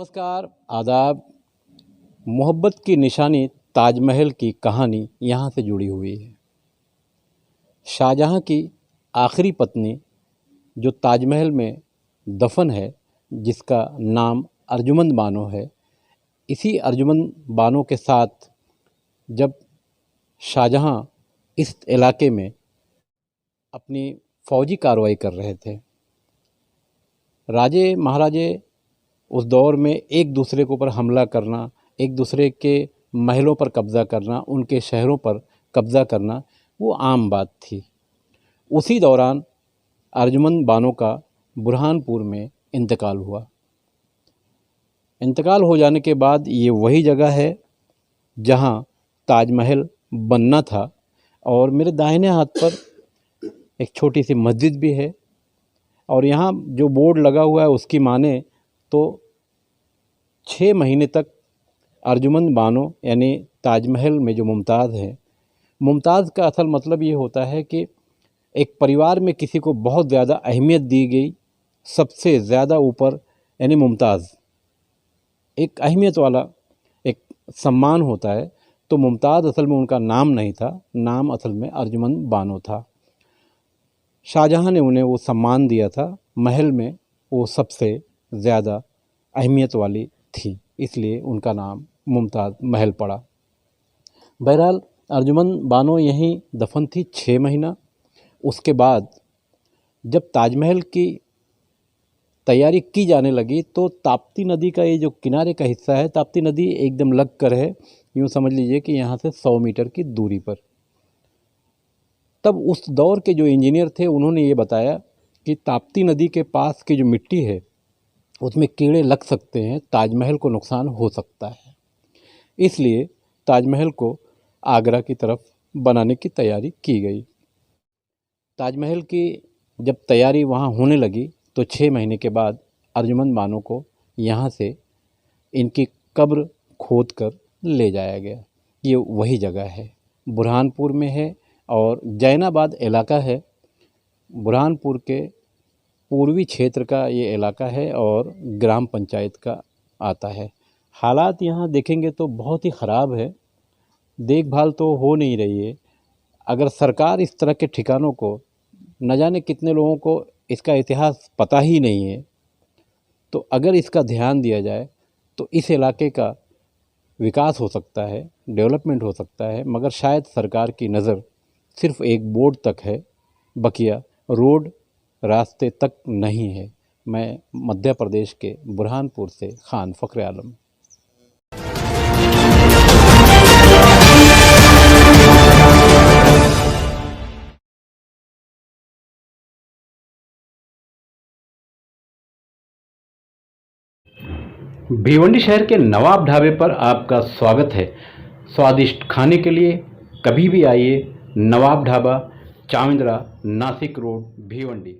नमस्कार, आदाब। मोहब्बत की निशानी ताजमहल की कहानी यहाँ से जुड़ी हुई है। शाहजहाँ की आखिरी पत्नी जो ताजमहल में दफन है, जिसका नाम अर्जुमंद बानो है, इसी अर्जुमंद बानो के साथ जब शाहजहाँ इस इलाके में अपनी फौजी कार्रवाई कर रहे थे, राजे महाराजे उस दौर में एक दूसरे के ऊपर हमला करना, एक दूसरे के महलों पर कब्ज़ा करना, उनके शहरों पर कब्ज़ा करना, वो आम बात थी। उसी दौरान अर्जुमंद बानो का बुरहानपुर में इंतकाल हुआ। इंतकाल हो जाने के बाद ये वही जगह है जहाँ ताजमहल बनना था, और मेरे दाहिने हाथ पर एक छोटी सी मस्जिद भी है। और यहाँ जो बोर्ड लगा हुआ है उसकी माने तो 6 महीने तक अर्जुमंद बानो यानी ताजमहल में जो मुमताज़ है, मुमताज़ का असल मतलब ये होता है कि एक परिवार में किसी को बहुत ज़्यादा अहमियत दी गई, सबसे ज़्यादा ऊपर, यानी मुमताज़ एक अहमियत वाला एक सम्मान होता है। तो मुमताज़ असल में उनका नाम नहीं था, नाम असल में अर्जुमंद बानो था। शाहजहाँ ने उन्हें वो सम्मान दिया था, महल में वो सबसे ज़्यादा अहमियत वाली थी, इसलिए उनका नाम मुमताज़ महल पड़ा। बहरहाल अर्जुमंद बानो यहीं दफन थी 6 महीना। उसके बाद जब ताजमहल की तैयारी की जाने लगी तो ताप्ती नदी का ये जो किनारे का हिस्सा है, ताप्ती नदी एकदम लग कर है, यूँ समझ लीजिए कि यहाँ से 100 मीटर की दूरी पर। तब उस दौर के जो इंजीनियर थे उन्होंने ये बताया कि ताप्ती नदी के पास की जो मिट्टी है उसमें कीड़े लग सकते हैं, ताजमहल को नुकसान हो सकता है। इसलिए ताजमहल को आगरा की तरफ बनाने की तैयारी की गई। ताजमहल की जब तैयारी वहाँ होने लगी तो 6 महीने के बाद अर्जुमंद बानो को यहाँ से इनकी कब्र खोद कर ले जाया गया। ये वही जगह है, बुरहानपुर में है, और जैनाबाद इलाका है। बुरहानपुर के पूर्वी क्षेत्र का ये इलाका है और ग्राम पंचायत का आता है। हालात यहाँ देखेंगे तो बहुत ही ख़राब है, देखभाल तो हो नहीं रही है। अगर सरकार इस तरह के ठिकानों को, न जाने कितने लोगों को इसका इतिहास पता ही नहीं है, तो अगर इसका ध्यान दिया जाए तो इस इलाके का विकास हो सकता है, डेवलपमेंट हो सकता है। मगर शायद सरकार की नज़र सिर्फ़ एक बोर्ड तक है, बकिया रोड रास्ते तक नहीं है। मैं मध्य प्रदेश के बुरहानपुर से खान फ़ख्र आलम। भिवंडी शहर के नवाब ढाबे पर आपका स्वागत है। स्वादिष्ट खाने के लिए कभी भी आइए। नवाब ढाबा, चाविंद्रा, नासिक रोड, भिवंडी।